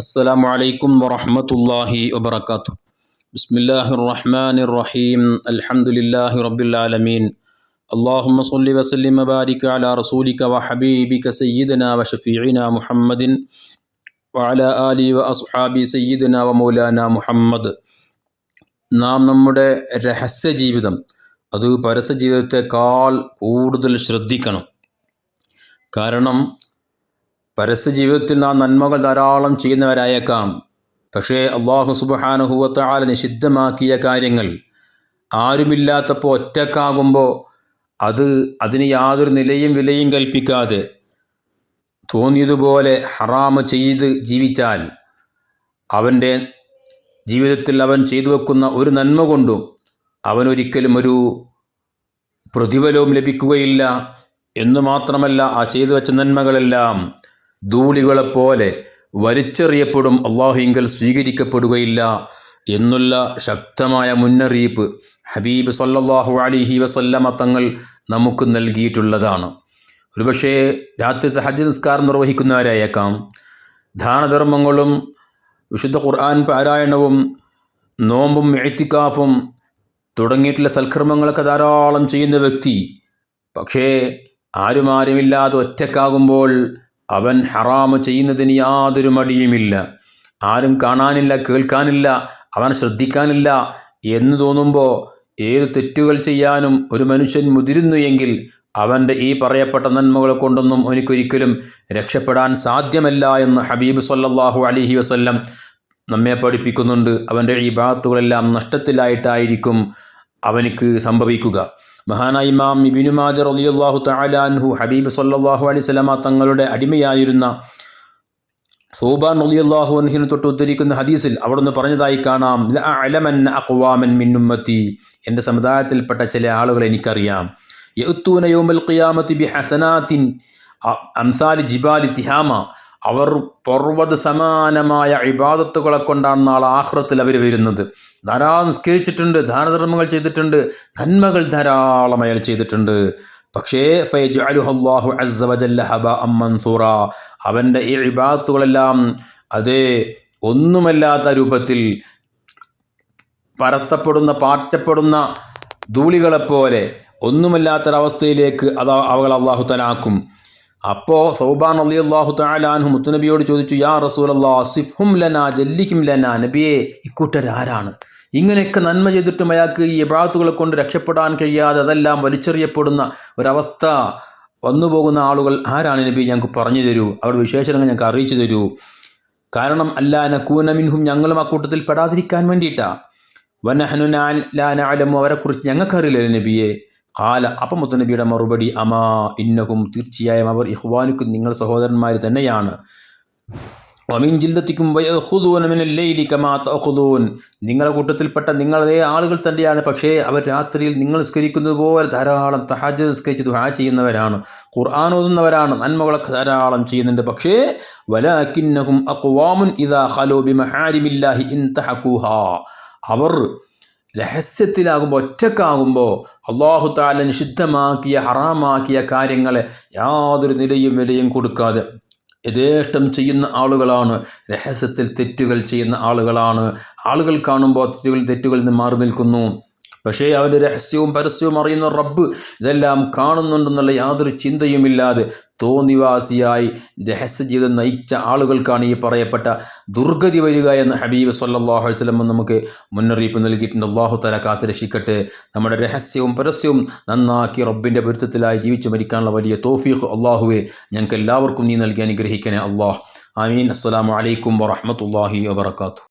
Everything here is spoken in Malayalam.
السلام عليكم ورحمة الله وبركاته. بسم الله الرحمن الرحيم. الحمد لله رب العالمين. اللهم صل وسلم وبارك على رسولك وحبيبك سيدنا وشفيعنا محمد وعلى آله وأصحابه سيدنا ومولانا മുഹമ്മദ്. നാം നമ്മുടെ രഹസ്യ ജീവിതം, അത് പരസ്യ ജീവിതത്തെക്കാൾ കൂടുതൽ ശ്രദ്ധിക്കണം. കാരണം പരസ്യ ജീവിതത്തിൽ നാം നന്മകൾ ധാരാളം ചെയ്യുന്നവരായേക്കാം. പക്ഷേ അല്ലാഹു സുബ്ഹാനഹു വ തആല നിഷിദ്ധമാക്കിയ കാര്യങ്ങൾ ആരുമില്ലാത്തപ്പോൾ ഒറ്റക്കാകുമ്പോൾ അതിന് യാതൊരു നിലയും വിലയും കൽപ്പിക്കാതെ തോന്നിയതുപോലെ ഹറാമ് ചെയ്ത് ജീവിച്ചാൽ അവൻ്റെ ജീവിതത്തിൽ അവൻ ചെയ്തു വെക്കുന്ന ഒരു നന്മ കൊണ്ടും അവനൊരിക്കലും ഒരു പ്രതിഫലവും ലഭിക്കുകയില്ല. എന്ന് മാത്രമല്ല, ആ ചെയ്തു വെച്ച നന്മകളെല്ലാം ധൂളികളെപ്പോലെ വലിച്ചെറിയപ്പെടും, അള്ളാഹുവിങ്കൽ സ്വീകരിക്കപ്പെടുകയില്ല എന്നുള്ള ശക്തമായ മുന്നറിയിപ്പ് ഹബീബ് സല്ലല്ലാഹു അലൈഹി വസല്ലമ തങ്ങൾ നമുക്ക് നൽകിയിട്ടുള്ളതാണ്. ഒരുപക്ഷേ രാത്രി തഹജ്ജുദ് നിസ്കാരം നിർവഹിക്കുന്നവരായേക്കാം, ദാനധർമ്മങ്ങളും വിശുദ്ധ ഖുർആൻ പാരായണവും നോമ്പും ഇഅ്തികാഫും തുടങ്ങിയിട്ടുള്ള സൽക്കർമ്മങ്ങളൊക്കെ ധാരാളം ചെയ്യുന്ന വ്യക്തി. പക്ഷേ ആരുമില്ലാതെ ഒറ്റക്കാകുമ്പോൾ അവൻ ഹറാമ് ചെയ്യുന്നതിന് യാതൊരു മടിയുമില്ല. ആരും കാണാനില്ല, കേൾക്കാനില്ല, അവൻ ശ്രദ്ധിക്കാനില്ല എന്ന് തോന്നുമ്പോൾ ഏത് തെറ്റുകൾ ചെയ്യാനും ഒരു മനുഷ്യൻ മുതിരുന്നു എങ്കിൽ അവൻ്റെ ഈ പറയപ്പെട്ട നന്മകളെ കൊണ്ടൊന്നും അവനിക്കൊരിക്കലും രക്ഷപ്പെടാൻ സാധ്യമല്ല എന്ന് ഹബീബ് സല്ലല്ലാഹു അലൈഹി വസല്ലം നമ്മെ പഠിപ്പിക്കുന്നുണ്ട്. അവൻ്റെ ഇബാദത്തുകളെല്ലാം നഷ്ടത്തിലായിട്ടായിരിക്കും അവനിക്ക് സംഭവിക്കുക. മഹാനായ ഇമാം ഇബ്നു മാജ റളിയല്ലാഹു തആല അൻഹു ഹബീബ് സല്ലല്ലാഹു അലൈഹി വസല്ലമ തങ്ങളുടെ അടിമയായിരുന്ന സൗബാൻ റളിയല്ലാഹു അൻഹുവിനെ തൊട്ട് ഉദ്ധരിക്കുന്ന ഹദീസിൽ അവിടുന്ന് പറഞ്ഞതായി കാണാം, ലഅഅലമന്ന അഖ്വാമൻ മിൻ ഉമ്മത്തി, എൻ്റെ സമുദായത്തിൽപ്പെട്ട ചില ആളുകളെ എനിക്കറിയാം, യഅ്തൂന യൗമൽ ഖിയാമത്തി ബിഹസനാത്തിൻ അംസാലി ജിബാലി തിഹാമ, അവർ പർവ്വത സമാനമായ ഇബാദത്തുകളെ കൊണ്ടാണ് നാളെ ആഖിറത്തിൽ അവർ വരുന്നത്. ധാരാളം നിസ്കരിച്ചിട്ടുണ്ട്, ദാനധർമ്മങ്ങൾ ചെയ്തിട്ടുണ്ട്, നന്മകൾ ധാരാളം അയാൾ ചെയ്തിട്ടുണ്ട്. പക്ഷേ ഫയജ്അലുഹു അസ്സ വജല്ല ഹബഅൻ മൻസൂറ, അവൻ്റെ ഈ ഇബാദത്തുകളെല്ലാം അതേ ഒന്നുമല്ലാത്ത രൂപത്തിൽ പാറ്റപ്പെടുന്ന ധൂളികളെപ്പോലെ ഒന്നുമല്ലാത്തൊരവസ്ഥയിലേക്ക് അവൾ അല്ലാഹു തആല ആക്കും. അപ്പോൾ സൗബാൻ റളിയല്ലാഹു തആല അൻഹു മുത്തുനബിയോട് ചോദിച്ചു, യാ റസൂലല്ലാഹ് സിഫ്ഹും ലനാ ജല്ലിഹിം ലനാ, നബിയെ ഇക്കൂട്ടരാരാണ്? ഇങ്ങനെയൊക്കെ നന്മ ചെയ്തിട്ടും അയാൾക്ക് ഈ ഇബാദത്തുകളെ കൊണ്ട് രക്ഷപ്പെടാൻ കഴിയാതെ അതെല്ലാം വലിച്ചെറിയപ്പെടുന്ന ഒരവസ്ഥ വന്നുപോകുന്ന ആളുകൾ ആരാണ് നബി? ഞങ്ങൾക്ക് പറഞ്ഞു തരൂ, അവരുടെ വിശേഷങ്ങൾ ഞങ്ങൾക്ക് അറിയിച്ചു തരൂ. കാരണം അല്ലാ നകൂന മിൻഹും, ഞങ്ങളും ആ കൂട്ടത്തിൽ പെടാതിരിക്കാൻ വേണ്ടിയിട്ടാണ്. വനഹ്നു ലാ നഅലമു, അവരെക്കുറിച്ച് ഞങ്ങൾക്കറിയില്ല നബിയെ. ഖാല, അപ്പം മുത്തുനബിയുടെ മറുപടി, അമാ ഇന്നഹും, തീർച്ചയായും അവർ ഇഖ്വാനുക്കും, നിങ്ങൾ സഹോദരന്മാർ തന്നെയാണ്. വമിൻ ജില്ലത്തിക്കും വയഖുദൂന മിനൽ ലൈലി കമാ തഅഖുദൂൻ, നിങ്ങളുടെ കൂട്ടത്തിൽപ്പെട്ട നിങ്ങളതേ ആളുകൾ തന്നെയാണ്. പക്ഷേ അവർ രാത്രിയിൽ നിങ്ങൾ നിസ്കരിക്കുന്നത് പോലെ ധാരാളം തഹജ്ജുദ് നിസ്കരിച്ച് ദുആ ചെയ്യുന്നവരാണ്, ഖുർആൻ ഓതുന്നവരാണ്, നന്മകളൊക്കെ ധാരാളം ചെയ്യുന്നുണ്ട്. പക്ഷേ വലാകിന്നഹും അഖ്വാമുൻ ഇദാ ഖലൂ ബിമഹാരിമില്ലാഹി ഇൻതഹഖൂഹാ, അവർ രഹസ്യത്തിലാകുമ്പോൾ, ഒറ്റക്കാകുമ്പോൾ അല്ലാഹു തആല നിഷിദ്ധമാക്കിയ ഹറാമാക്കിയ കാര്യങ്ങളെ യാതൊരു നിലയും വിലയും കൊടുക്കാതെ യഥേഷ്ടം ചെയ്യുന്ന ആളുകളാണ്. രഹസ്യത്തിൽ തെറ്റുകൾ ചെയ്യുന്ന ആളുകളാണ്. ആളുകൾ കാണുമ്പോൾ തെറ്റുകളിൽ നിന്ന് മാറി നിൽക്കുന്നു. പക്ഷേ അവൻ്റെ രഹസ്യവും പരസ്യവും അറിയുന്ന റബ്ബ് ഇതെല്ലാം കാണുന്നുണ്ടെന്നുള്ള യാതൊരു ചിന്തയുമില്ലാതെ തോന്നിവാസിയായി രഹസ്യ ജീവിതം നയിച്ച ആളുകൾക്കാണ് ഈ പറയപ്പെട്ട ദുർഗതി വരിക എന്ന് ഹബീബ് സല്ലല്ലാഹു അലൈഹി വസല്ലം നമുക്ക് മുന്നറിയിപ്പ് നൽകിയിട്ടുണ്ട്. അല്ലാഹു തആല കാത്തുരക്ഷിക്കട്ടെ. നമ്മുടെ രഹസ്യവും പരസ്യവും നന്നാക്കി റബ്ബിൻ്റെ പൊരുത്തത്തിലായി ജീവിച്ചു മരിക്കാനുള്ള വലിയ തൗഫീഖ് അല്ലാഹുവേ ഞങ്ങൾക്ക് എല്ലാവർക്കും നീ നൽകി അനുഗ്രഹിക്കണേ അല്ലാഹ്. ആമീൻ. അസ്സലാമു അലൈക്കും വറഹ്മത്തുള്ളാഹി വബറകാതുഹു.